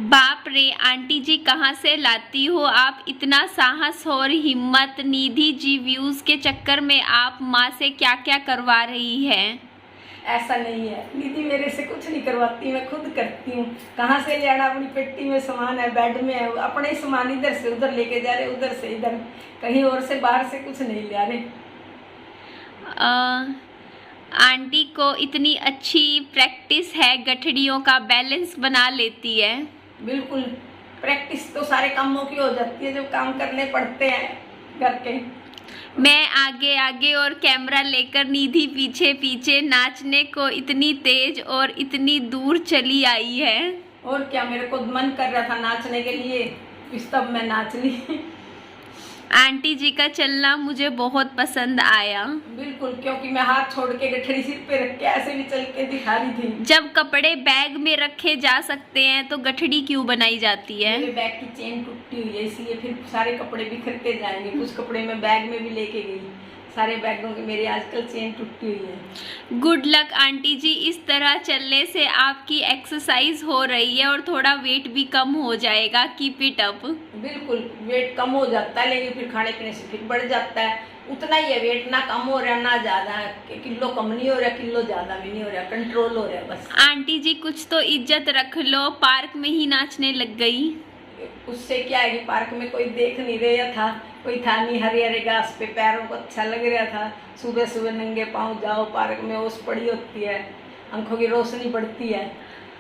बाप रे आंटी जी, कहाँ से लाती हो आप इतना साहस और हिम्मत। निधि जी व्यूज के चक्कर में आप माँ से क्या क्या करवा रही है। ऐसा नहीं है, निधि मेरे से कुछ नहीं करवाती, मैं खुद करती हूँ। कहाँ से ले आना, अपनी पेटी में सामान है, बेड में है, अपने ही सामान इधर से उधर लेके जा रहे, उधर से इधर, कहीं और से बाहर से कुछ नहीं ले आ रहे। आंटी को इतनी अच्छी प्रैक्टिस है, गठड़ियों का बैलेंस बना लेती है। बिल्कुल, प्रैक्टिस तो सारे कामों की हो जाती है, जब काम करने पड़ते हैं घर के। मैं आगे आगे और कैमरा लेकर निधि पीछे पीछे नाचने को इतनी तेज और इतनी दूर चली आई है। और क्या, मेरे को मन कर रहा था नाचने के लिए, इस तब मैं नाच ली। आंटी जी का चलना मुझे बहुत पसंद आया। बिल्कुल, क्योंकि मैं हाथ छोड़ के गठड़ी सिर पे रख के ऐसे भी चल के दिखा रही थी। जब कपड़े बैग में रखे जा सकते हैं तो गठड़ी क्यों बनाई जाती है। मेरे बैग की चेन टूटी हुई है, इसलिए फिर सारे कपड़े बिखरते जाएंगे। कुछ कपड़े मैं बैग में भी लेके गई, सारे बैगों की मेरी आजकल चेन टूटी हुई है। गुड लक आंटी जी, इस तरह चलने से आपकी एक्सरसाइज हो रही है और थोड़ा वेट भी कम हो जाएगा। Keep it up. बिल्कुल, वेट कम हो जाता है, लेकिन फिर खाने पीने से फिर बढ़ जाता है। उतना ही है वेट, ना कम हो रहा ना ज्यादा, किलो कम नहीं हो रहा, किलो ज्यादा भी नहीं हो रहा, कंट्रोल हो रहा है बस। आंटी जी कुछ तो इज्जत रख लो, पार्क में ही नाचने लग गई। उससे क्या है कि पार्क में कोई देख नहीं रहा था, कोई था नहीं, हरे हरे घास पे पैरों को अच्छा लग रहा था। सुबह सुबह नंगे पाँव जाओ पार्क में, ओस पड़ी होती है, आंखों की रोशनी बढ़ती है।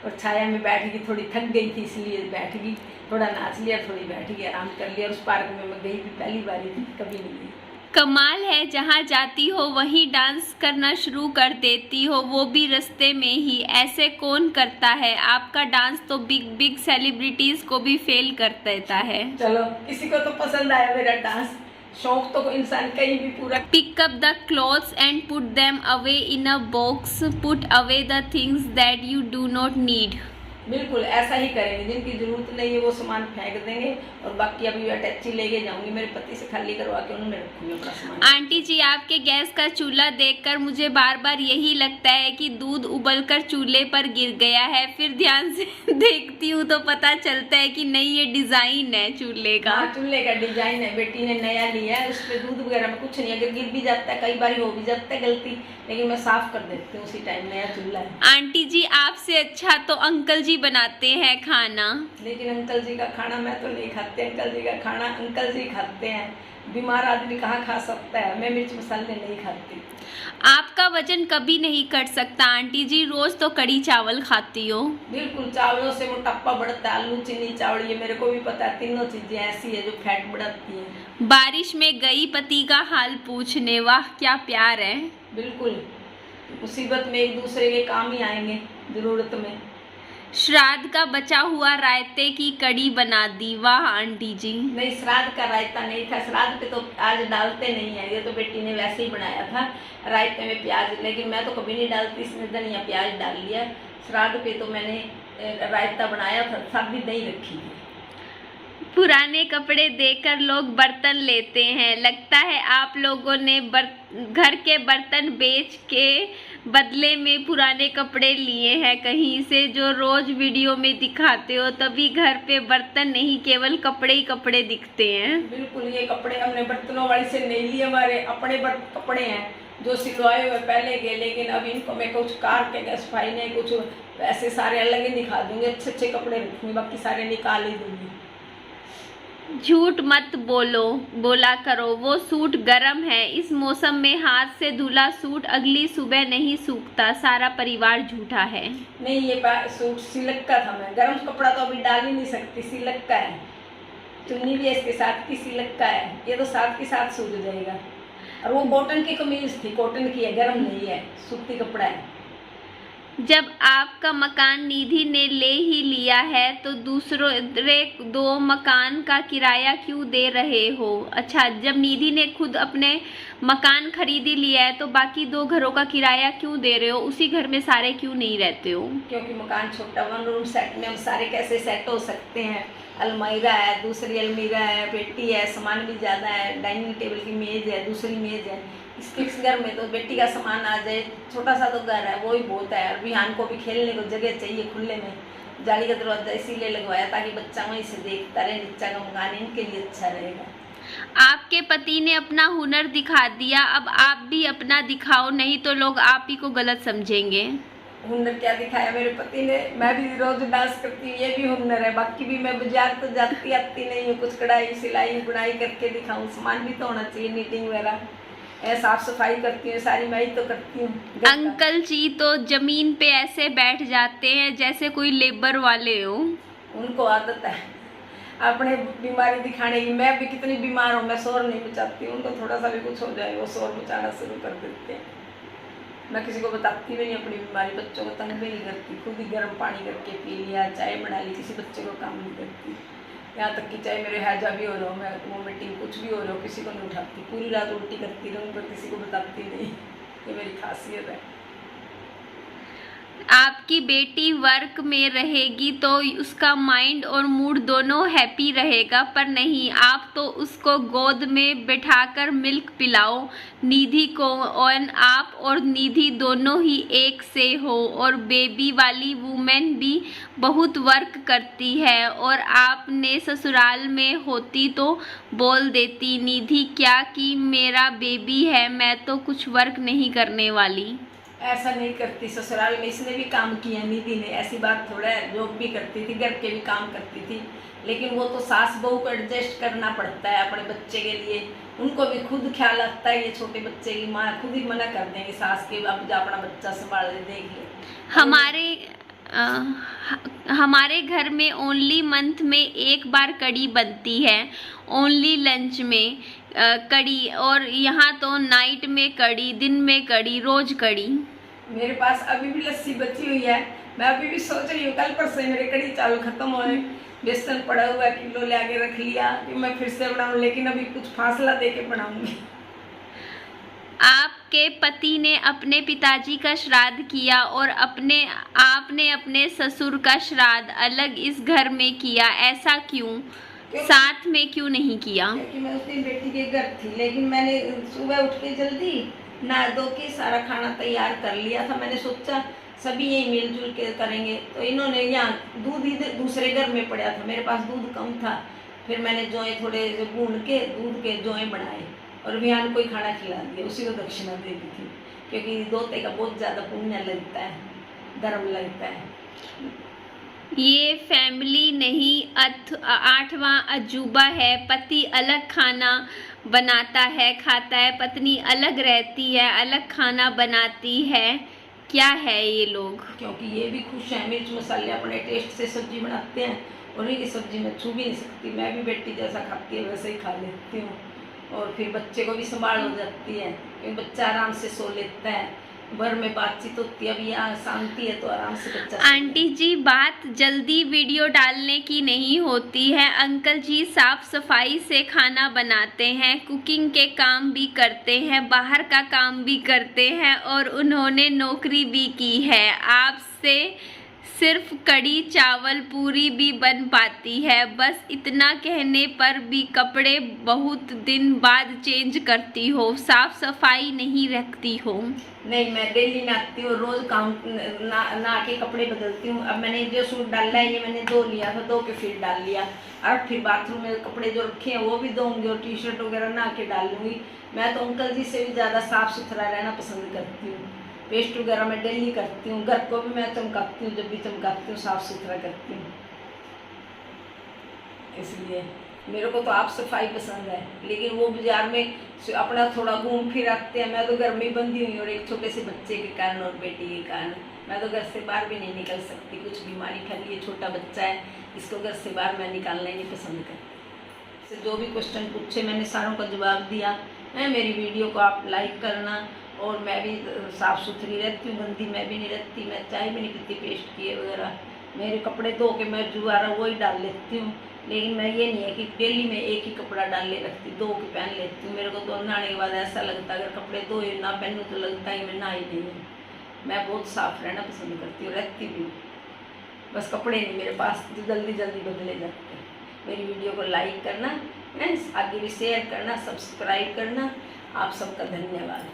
और छाया में बैठ गई, थोड़ी थक गई थी इसलिए बैठ गई, थोड़ा नाच लिया, थोड़ी बैठ गई, आराम कर लिया। उस पार्क में मैं गई भी पहली बार थी, कभी नहीं गई। कमाल है, जहाँ जाती हो वहीं डांस करना शुरू कर देती हो, वो भी रास्ते में ही। ऐसे कौन करता है। आपका डांस तो बिग बिग सेलिब्रिटीज को भी फेल कर देता है। चलो, किसी को तो पसंद आया मेरा डांस, शौक तो इंसान कहीं भी पूरा। Pick up the clothes and put them away in a box, put away the things that you do not need. बिल्कुल ऐसा ही करेंगे, जिनकी जरूरत नहीं है वो सामान फेंक देंगे, और बाकी अभी अटैची लेके जाऊंगी, मेरे पति से खाली करवा के उन्होंने रखूंगी अपना सामान। आंटी जी आपके गैस का चूल्हा देखकर मुझे बार बार यही लगता है कि दूध उबलकर चूल्हे पर गिर गया है, फिर ध्यान से देखती हूँ तो पता चलता है कि नहीं, ये डिजाइन है चूल्हे का। चूल्हे का डिजाइन है, बेटी ने नया लिया है, उस पर दूध वगैरह में कुछ नहीं, अगर गिर भी जाता है, कई बार हो भी जाता है गलती, लेकिन मैं साफ कर देती हूँ उसी टाइम, नया चूल्हा है। आंटी जी आपसे अच्छा तो अंकल जी बनाते हैं खाना। लेकिन अंकल जी का खाना मैं तो नहीं खाती, अंकल जी का खाना अंकल जी खाते हैं, बीमार आदमी कहाँ खा सकता है। मैं मिर्च मसाले नहीं खाती। आपका वजन कभी नहीं घट सकता आंटी जी, रोज तो कड़ी चावल खाती हो। बिल्कुल, चावलों से मोटापा बढ़ता है, आलू चीनी चावल, ये मेरे को भी पता है, तीनों चीजें ऐसी है जो फैट बढ़ाती है। बारिश में गई पति का हाल पूछने, वाह क्या प्यार है। बिल्कुल, मुसीबत में एक दूसरे के काम ही आएंगे, जरूरत में। श्राद्ध का बचा हुआ रायते की कड़ी बना दी, वाह आंटी जी। नहीं, श्राद्ध का रायता नहीं था, श्राद्ध पे तो प्याज डालते नहीं है, ये तो बेटी ने वैसे ही बनाया था रायते में प्याज, लेकिन मैं तो कभी नहीं डालती, इसमें धनिया प्याज डाल लिया। श्राद्ध पे तो मैंने रायता बनाया था, सब्जी नहीं रखी है। पुराने कपड़े देकर लोग बर्तन लेते हैं, लगता है आप लोगों ने घर के बर्तन बेच के बदले में पुराने कपड़े लिए हैं कहीं से, जो रोज वीडियो में दिखाते हो। तभी घर पे बर्तन नहीं, केवल कपड़े ही कपड़े दिखते हैं। बिल्कुल, ये कपड़े हमने बर्तनों वाली से नहीं लिए, हमारे अपने कपड़े हैं जो सिलवाए हुए पहले के, लेकिन अब इनको मैं कुछ काट के सफाई नहीं, कुछ ऐसे सारे अलग ही दिखा दूंगी, अच्छे अच्छे कपड़े रखूंगी, बाकी सारे निकाल ही दूंगी। झूठ मत बोला करो, वो सूट गरम है, इस मौसम में हाथ से धुला सूट अगली सुबह नहीं सूखता, सारा परिवार झूठा है। नहीं, ये सूट सिल्क का था, मैं गरम कपड़ा तो अभी डाल ही नहीं सकती, सिल्क का है। चुन्नी भी इसके साथ की सिल्क का है, ये तो साथ के साथ सूख जाएगा। और वो कॉटन की कमीज थी, कॉटन की है, गर्म नहीं है, सूती कपड़ा है। जब आपका मकान निधि ने ले ही लिया है तो दूसरे 2 मकान का किराया क्यों दे रहे हो? अच्छा, जब निधि ने खुद अपने मकान खरीद ही लिया है तो बाकी 2 घरों का किराया क्यों दे रहे हो? उसी घर में सारे क्यों नहीं रहते हो? क्योंकि मकान छोटा, 1 रूम सेट में हम सारे कैसे सेट हो सकते हैं। अलमाइरा है, दूसरी अलमीरा है, पेटी है, सामान भी ज़्यादा है, डाइनिंग टेबल की मेज़ है, दूसरी मेज़ है। इस घर में तो बेटी का सामान आ जाए, छोटा सा तो घर है, वो ही बहुत है। और बिहान को भी खेलने को जगह चाहिए खुले में। जाली का दरवाजा इसीलिए लगवाया ताकि बच्चा वहीं से देखता रहे, नीचा का मकान इनके लिए अच्छा रहेगा। आपके पति ने अपना हुनर दिखा दिया, अब आप भी अपना दिखाओ, नहीं तो लोग आप ही को गलत समझेंगे। हुनर क्या दिखाया मेरे पति ने? मैं भी रोज डांस करती हूँ, ये भी हुनर है। बाकी भी मैं बाजार तो जाती आती नहीं हूँ, कुछ कढ़ाई सिलाई बुनाई करके दिखाऊँ। सामान भी तो होना चाहिए, नीटिंग वगैरह, साफ सफाई करती हूँ, सारी मैं ही तो करती हूँ। अंकल जी तो जमीन पे ऐसे बैठ जाते हैं जैसे कोई लेबर वाले हो। उनको आदत है अपने बीमारी दिखाने की। मैं भी कितनी बीमार हूँ, मैं शोर नहीं मचाती हूँ। उनको थोड़ा सा भी कुछ हो जाए वो शोर मचाना शुरू कर देते हैं। मैं किसी को बताती भी नहीं अपनी बीमारी, बच्चों को तंग भी नहीं करती, खुद ही गर्म पानी करके पी लिया, चाय बना ली, किसी बच्चे को काम नहीं करती। यहाँ तक कि चाहे मेरे हैजा भी हो रहा हो, मैं वोमिटिंग कुछ भी हो रहा हो, किसी को नहीं उठाती, पूरी रात उल्टी करती रहूँ पर किसी को बताती नहीं। ये मेरी खासियत है। आपकी बेटी वर्क में रहेगी तो उसका माइंड और मूड दोनों हैप्पी रहेगा, पर नहीं, आप तो उसको गोद में बैठाकर मिल्क पिलाओ निधि को। और आप और निधि दोनों ही एक से हो, और बेबी वाली वुमेन भी बहुत वर्क करती है, और आपने ससुराल में होती तो बोल देती निधि क्या कि मेरा बेबी है, मैं तो कुछ वर्क नहीं करने वाली। ऐसा नहीं करती, ससुराल में इसने भी काम किया निधि ने, ऐसी बात थोड़ा है। जॉब भी करती थी, घर के भी काम करती थी, लेकिन वो तो सास बहू को एडजस्ट करना पड़ता है अपने बच्चे के लिए। उनको भी खुद ख्याल आता है, ये छोटे बच्चे की माँ खुद ही मना कर देंगी सास के, अब जा अपना बच्चा संभाल ले, देख ले। हमारे घर में ओनली मंथ में एक बार कड़ी बनती है, ओनली लंच में कड़ी, और यहाँ तो नाइट में कड़ी, दिन में कड़ी, रोज कड़ी। मेरे पास अभी भी लस्सी बची हुई है, मैं अभी भी सोच रही हूँ कल परसों मेरे कड़ी चावल खत्म होए, बेसन पड़ा हुआ है, किलो ले आके रख लिया कि मैं फिर से बनाऊँ, लेकिन अभी कुछ फासला दे के बनाऊंगी। आपके पति ने अपने पिताजी का श्राद्ध किया और आपने अपने ससुर का श्राद्ध अलग इस घर में किया, ऐसा क्यों? साथ में क्यों नहीं किया? क्योंकि मैं उस दिन बेटी के घर थी, लेकिन मैंने सुबह उठ के जल्दी नहा धो के सारा खाना तैयार कर लिया था। मैंने सोचा सभी यही मिलजुल के करेंगे, तो इन्होंने यहाँ दूध ही दूसरे घर में पड़ा था, मेरे पास दूध कम था, फिर मैंने जोए थोड़े भून के दूध के जोए बनाए और विहान को ही खाना खिला दिया, उसी को दक्षिणा दे दी थी, क्योंकि दोते का बहुत ज़्यादा पुण्य लगता है, धर्म लगता है। ये फैमिली नहीं 8वां अजूबा है। पति अलग खाना बनाता है, खाता है, पत्नी अलग रहती है, अलग खाना बनाती है। क्या है ये लोग? क्योंकि ये भी खुश हैं, मिर्च मसाले अपने टेस्ट से सब्जी बनाते हैं, और इनकी सब्जी में छू भी नहीं सकती। मैं भी बेटी जैसा खाती है वैसे ही खा लेती हूँ, और फिर बच्चे को भी संभाल हो जाती है, क्योंकि बच्चा आराम से सो लेता है, घर में बातचीत होती है। अब यहाँ शांति है तो आराम से बच्चा। आंटी जी, बात जल्दी वीडियो डालने की नहीं होती है। अंकल जी साफ सफाई से खाना बनाते हैं, कुकिंग के काम भी करते हैं, बाहर का काम भी करते हैं, और उन्होंने नौकरी भी की है। आपसे सिर्फ कड़ी चावल पूरी भी बन पाती है, बस इतना कहने पर भी कपड़े बहुत दिन बाद चेंज करती हो, साफ सफाई नहीं रखती हो। नहीं, मैं डेली नहाती हूँ, रोज काम नहा के कपड़े बदलती हूँ। अब मैंने जो सूट डाला है ये मैंने धो लिया था, धो के फिर डाल लिया, और फिर बाथरूम में कपड़े जो रखे हैं वो भी धोऊंगी, और टी शर्ट वगैरह नहा के डाल लूँगी। मैं तो अंकल जी से भी ज़्यादा साफ सुथरा रहना पसंद करती हूँ। पेस्ट वगैरह मैं डेली करती हूँ, घर को भी मैं चमकाती हूँ, जब भी चमकाती हूँ साफ सुथरा करती हूँ। इसलिए मेरे को तो आप सफाई पसंद है, लेकिन वो बाजार में अपना थोड़ा घूम फिर आते हैं। मैं तो घर में ही बंदी हुई, और एक छोटे से बच्चे के कारण और बेटी के कारण मैं तो घर से बाहर भी नहीं निकल सकती। कुछ बीमारी फैली है, छोटा बच्चा है, इसको घर से बाहर मैं निकालना ही नहीं पसंद करती। से जो भी क्वेश्चन पूछे मैंने सारों का जवाब दिया। मेरी वीडियो को आप लाइक करना। और मैं भी साफ़ सुथरी रहती हूँ, गंदी मैं भी नहीं रहती, मैं चाय भी नहीं पीती पेस्ट किए वगैरह। मेरे कपड़े धो के मैं जुआरा वही डाल लेती हूँ, लेकिन मैं ये नहीं है कि डेली में एक ही कपड़ा डाल ले रखती, धो के पहन लेती हूँ। मेरे को तो नहाने के बाद ऐसा लगता है अगर कपड़े धोए ना पहनूँ तो लगता है मैं नहा ही नहीं हूँ। मैं बहुत साफ़ रहना पसंद करती हूँ, रहती भी हूँ, बस कपड़े नहीं मेरे पास जो जल्दी जल्दी बदले जाते हैं। मेरी वीडियो को लाइक करना, आगे भी शेयर करना, सब्सक्राइब करना। आप सबका धन्यवाद।